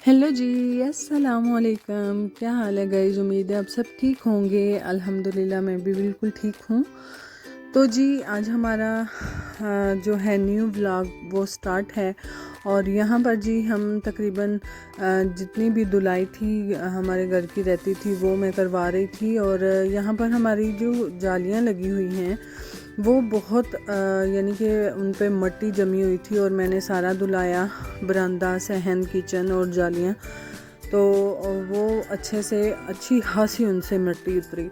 Hello जी, अस्सलामुअलैकुम। क्या हाल है गाइस? उम्मीद है आप सब ठीक होंगे। अल्हम्दुलिल्लाह मैं भी बिल्कुल ठीक हूँ। तो जी आज हमारा जो है न्यू व्लॉग वो स्टार्ट है और यहाँ पर जी हम तकरीबन जितनी भी धुलाई थी हमारे घर की रहती थी वो मैं करवा रही थी। और यहाँ पर हमारी जो जालियाँ लगी हुई हैं वो बहुत यानी कि उन पे मिट्टी जमी हुई थी और मैंने सारा धुलाया, बरामदा, सहन, किचन और जालियाँ। तो वो अच्छे से अच्छी खासी उनसे मिट्टी उतरी।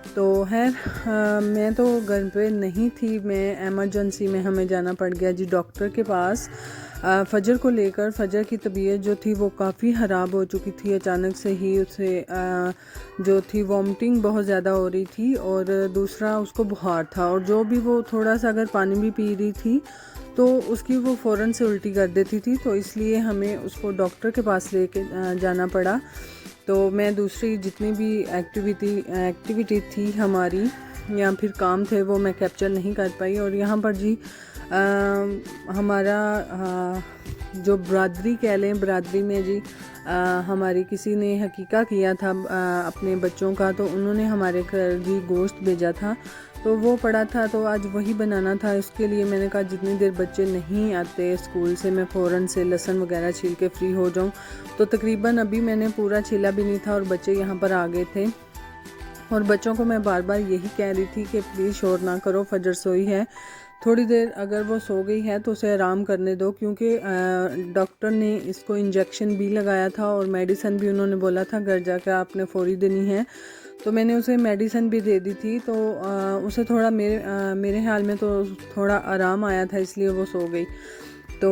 तो मैं तो घर पे नहीं थी, मैं एमरजेंसी में हमें जाना पड़ गया जी डॉक्टर के पास। फजर को लेकर फजर की तबीयत जो थी वो काफ़ी ख़राब हो चुकी थी। अचानक से ही उसे जो थी वॉमिटिंग बहुत ज़्यादा हो रही थी और दूसरा उसको बुखार था। और जो भी वो थोड़ा सा अगर पानी भी पी रही थी तो उसकी वो फ़ौरन से उल्टी कर देती थी। तो इसलिए हमें उसको डॉक्टर के पास लेके जाना पड़ा। तो मैं दूसरी जितनी भी एक्टिविटी थी हमारी या फिर काम थे वो मैं कैप्चर नहीं कर पाई। और यहाँ पर जी हमारा जो बरादरी कह लें, बरादरी में जी हमारी किसी ने हकीका किया था अपने बच्चों का, तो उन्होंने हमारे घर जी गोश्त भेजा था। तो वो पड़ा था तो आज वही बनाना था। इसके लिए मैंने कहा जितनी देर बच्चे नहीं आते स्कूल से मैं फ़ौरन से लहसुन वगैरह छील के फ्री हो जाऊं। तो तकरीबन अभी मैंने पूरा छीला भी नहीं था और बच्चे यहाँ पर आ गए थे। और बच्चों को मैं बार बार यही कह रही थी कि प्लीज़ शोर ना करो, फजर सोई है, थोड़ी देर अगर वो सो गई है तो उसे आराम करने दो। क्योंकि डॉक्टर ने इसको इंजेक्शन भी लगाया था और मेडिसिन भी उन्होंने बोला था घर जाकर आपने फौरी देनी है। तो मैंने उसे मेडिसिन भी दे दी थी। तो उसे थोड़ा मेरे ख्याल में तो थोड़ा आराम आया था, इसलिए वो सो गई। तो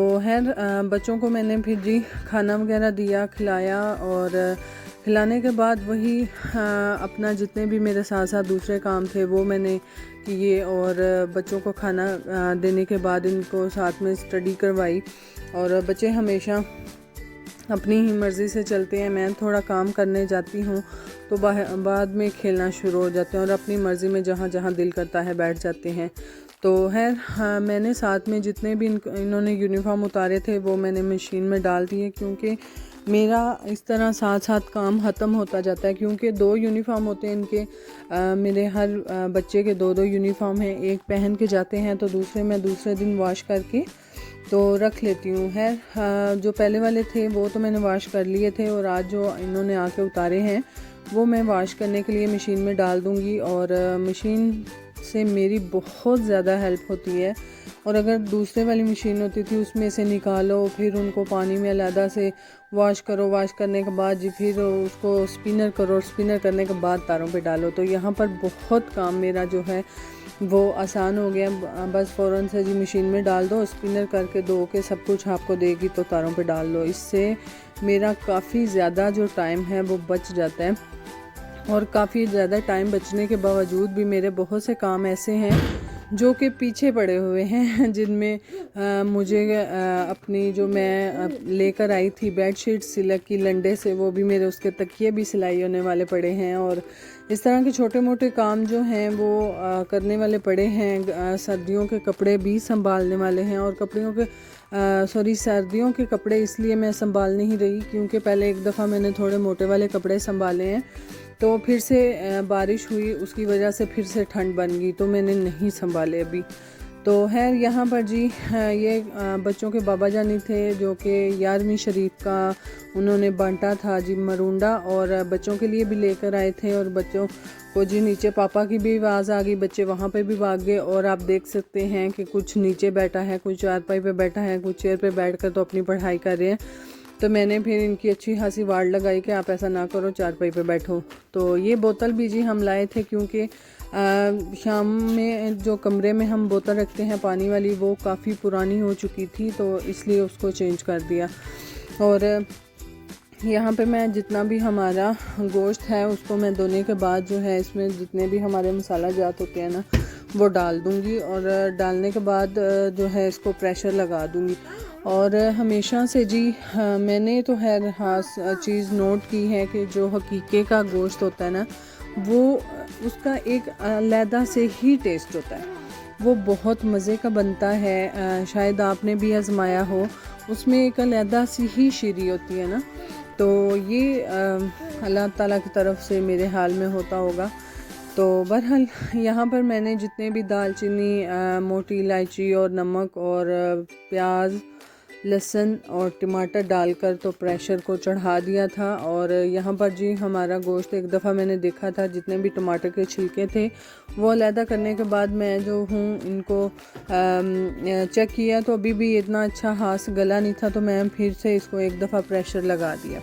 बच्चों को मैंने फिर जी खाना वगैरह दिया, खिलाया। और खिलाने के बाद वही अपना जितने भी मेरे साथ साथ दूसरे काम थे वो मैंने किए। और बच्चों को खाना देने के बाद इनको साथ में स्टडी करवाई। और बच्चे हमेशा अपनी ही मर्ज़ी से चलते हैं। मैं थोड़ा काम करने जाती हूँ तो बाद में खेलना शुरू हो जाते हैं और अपनी मर्ज़ी में जहाँ जहाँ दिल करता है बैठ जाते हैं। तो मैंने साथ में जितने भी इन्होंने यूनिफॉर्म उतारे थे वो मैंने मशीन में डाल दिए। क्योंकि मेरा इस तरह साथ साथ काम ख़त्म होता जाता है। क्योंकि 2 यूनिफॉर्म होते हैं इनके, मेरे हर बच्चे के 2-2 यूनिफॉर्म हैं। एक पहन के जाते हैं तो दूसरे मैं दूसरे दिन वॉश करके तो रख लेती हूँ। जो पहले वाले थे वो तो मैंने वॉश कर लिए थे और आज जो इन्होंने आके उतारे हैं वो मैं वॉश करने के लिए मशीन में डाल दूँगी। और मशीन से मेरी बहुत ज़्यादा हेल्प होती है। और अगर दूसरे वाली मशीन होती थी उसमें से निकालो फिर उनको पानी में अलहदा से वॉश करो, वॉश करने के बाद जी फिर उसको स्पिनर करो, स्पिनर करने के बाद तारों पे डालो। तो यहाँ पर बहुत काम मेरा जो है वो आसान हो गया। बस फ़ौरन से जी मशीन में डाल दो, स्पिनर करके धो के सब कुछ आपको देगी तो तारों पे डाल दो। इससे मेरा काफ़ी ज़्यादा जो टाइम है वो बच जाता है। और काफ़ी ज़्यादा टाइम बचने के बावजूद भी मेरे बहुत से काम ऐसे हैं जो कि पीछे पड़े हुए हैं जिनमें मुझे अपनी जो मैं लेकर आई थी बेडशीट सिल्क की लंडे से, वो भी मेरे उसके तकिए भी सिलाई होने वाले पड़े हैं। और इस तरह के छोटे मोटे काम जो हैं वो करने वाले पड़े हैं। सर्दियों के कपड़े भी संभालने वाले हैं। और सर्दियों के कपड़े इसलिए मैं संभाल नहीं रही क्योंकि पहले एक दफ़ा मैंने थोड़े मोटे वाले कपड़े संभाले हैं तो फिर से बारिश हुई, उसकी वजह से फिर से ठंड बन गई तो मैंने नहीं संभाले अभी। तो यहाँ पर जी ये बच्चों के बाबा जानी थे जो कि 11वीं शरीफ का उन्होंने बांटा था जी मरूंडा, और बच्चों के लिए भी लेकर आए थे। और बच्चों को जी नीचे पापा की भी आवाज़ आ गई, बच्चे वहाँ पे भी भाग गए। और आप देख सकते हैं कि कुछ नीचे बैठा है, कुछ चारपाई पे बैठा है, कुछ चेयर पे बैठकर तो अपनी पढ़ाई कर रहे हैं। तो मैंने फिर इनकी अच्छी खासी वार्ड लगाई कि आप ऐसा ना करो, चारपाई पे बैठो। तो ये बोतल भी जी हम लाए थे क्योंकि शाम में जो कमरे में हम बोतल रखते हैं पानी वाली वो काफ़ी पुरानी हो चुकी थी तो इसलिए उसको चेंज कर दिया। और यहाँ पे मैं जितना भी हमारा गोश्त है उसको मैं धोने के बाद जो है इसमें जितने भी हमारे मसाला जात होते हैं ना वो डाल दूँगी। और डालने के बाद जो है इसको प्रेशर लगा दूँगी। और हमेशा से जी मैंने तो ख़ास चीज़ नोट की है कि जो हकीके का गोश्त होता है ना वो उसका एक अलहदा से ही टेस्ट होता है, वो बहुत मज़े का बनता है। शायद आपने भी आजमाया हो। उसमें एक अलहदा सी ही शीरी होती है ना। तो ये अल्लाह ताला की तरफ से मेरे हाल में होता होगा। तो बहरहाल यहाँ पर मैंने जितने भी दालचीनी, मोटी इलायची और नमक और प्याज, लहसुन और टमाटर डालकर तो प्रेशर को चढ़ा दिया था। और यहाँ पर जी हमारा गोश्त एक दफ़ा मैंने देखा था, जितने भी टमाटर के छिलके थे वो अलहदा करने के बाद मैं जो हूँ इनको चेक किया तो अभी भी इतना अच्छा हाथ से गला नहीं था, तो मैं फिर से इसको एक दफ़ा प्रेशर लगा दिया।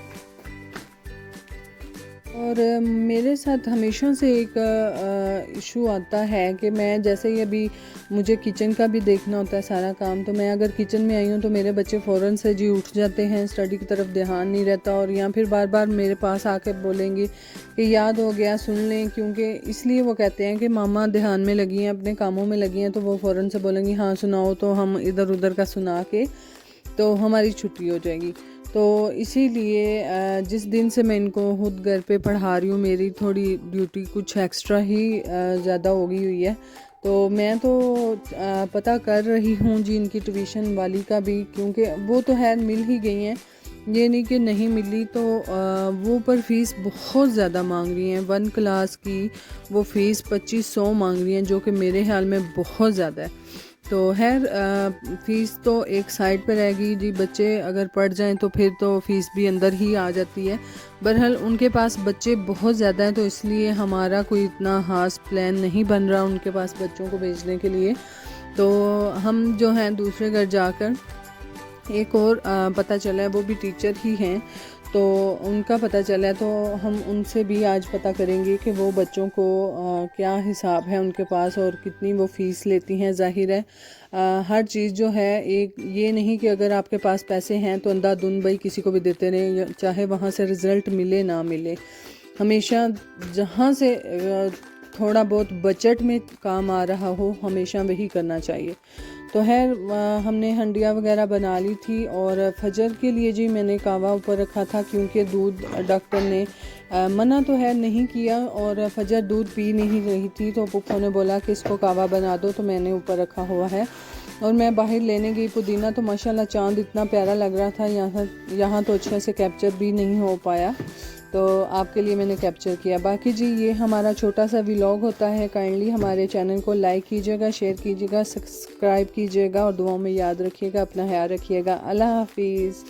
और मेरे साथ हमेशा से एक इशू आता है कि मैं जैसे ही अभी मुझे किचन का भी देखना होता है सारा काम, तो मैं अगर किचन में आई हूँ तो मेरे बच्चे फ़ौरन से जी उठ जाते हैं, स्टडी की तरफ ध्यान नहीं रहता, और या फिर बार बार मेरे पास आके बोलेंगे कि याद हो गया सुन लें, क्योंकि इसलिए वो कहते हैं कि मामा ध्यान में लगी हैं, अपने कामों में लगी हैं, तो वो फ़ौरन से बोलेंगी हाँ सुनाओ, तो हम इधर उधर का सुना के तो हमारी छुट्टी हो जाएगी। तो इसीलिए जिस दिन से मैं इनको खुद घर पे पढ़ा रही हूँ, मेरी थोड़ी ड्यूटी कुछ एक्स्ट्रा ही ज़्यादा हो गई हुई है। तो मैं तो पता कर रही हूँ जी इनकी ट्यूशन वाली का भी, क्योंकि वो तो है मिल ही गई हैं, ये नहीं कि नहीं मिली। तो वो पर फ़ीस बहुत ज़्यादा मांग रही हैं, 1 क्लास की वो फ़ीस 2500 मांग रही हैं, जो कि मेरे ख्याल में बहुत ज़्यादा है। तो खैर फ़ीस तो एक साइड पर रहेगी जी, बच्चे अगर पढ़ जाएं तो फिर तो फ़ीस भी अंदर ही आ जाती है। बहरहाल उनके पास बच्चे बहुत ज़्यादा हैं, तो इसलिए हमारा कोई इतना ख़ास प्लान नहीं बन रहा उनके पास बच्चों को भेजने के लिए। तो हम जो हैं दूसरे घर जाकर, एक और पता चला है वो भी टीचर ही हैं, तो उनका पता चला है, तो हम उनसे भी आज पता करेंगे कि वो बच्चों को क्या हिसाब है उनके पास और कितनी वो फ़ीस लेती हैं। ज़ाहिर है हर चीज़ जो है, एक ये नहीं कि अगर आपके पास पैसे हैं तो अंधाधुंध भाई किसी को भी देते रहें, चाहे वहाँ से रिज़ल्ट मिले ना मिले। हमेशा जहाँ से थोड़ा बहुत बजट में काम आ रहा हो, हमेशा वही करना चाहिए। तो है हमने हंडिया वगैरह बना ली थी, और फजर के लिए जी मैंने कावा ऊपर रखा था, क्योंकि दूध डॉक्टर ने मना तो है नहीं किया, और फजर दूध पी नहीं रही थी, तो पुप्पो ने बोला कि इसको कावा बना दो, तो मैंने ऊपर रखा हुआ है। और मैं बाहर लेने गई पुदीना, तो माशाल्लाह चांद इतना प्यारा लग रहा था, यहाँ तो अच्छे से कैप्चर भी नहीं हो पाया, तो आपके लिए मैंने कैप्चर किया। बाकी जी ये हमारा छोटा सा व्लॉग होता है, काइंडली हमारे चैनल को लाइक कीजिएगा, शेयर कीजिएगा, सब्सक्राइब कीजिएगा, और दुआओं में याद रखिएगा, अपना ख्याल रखिएगा। अल्लाह हाफिज़।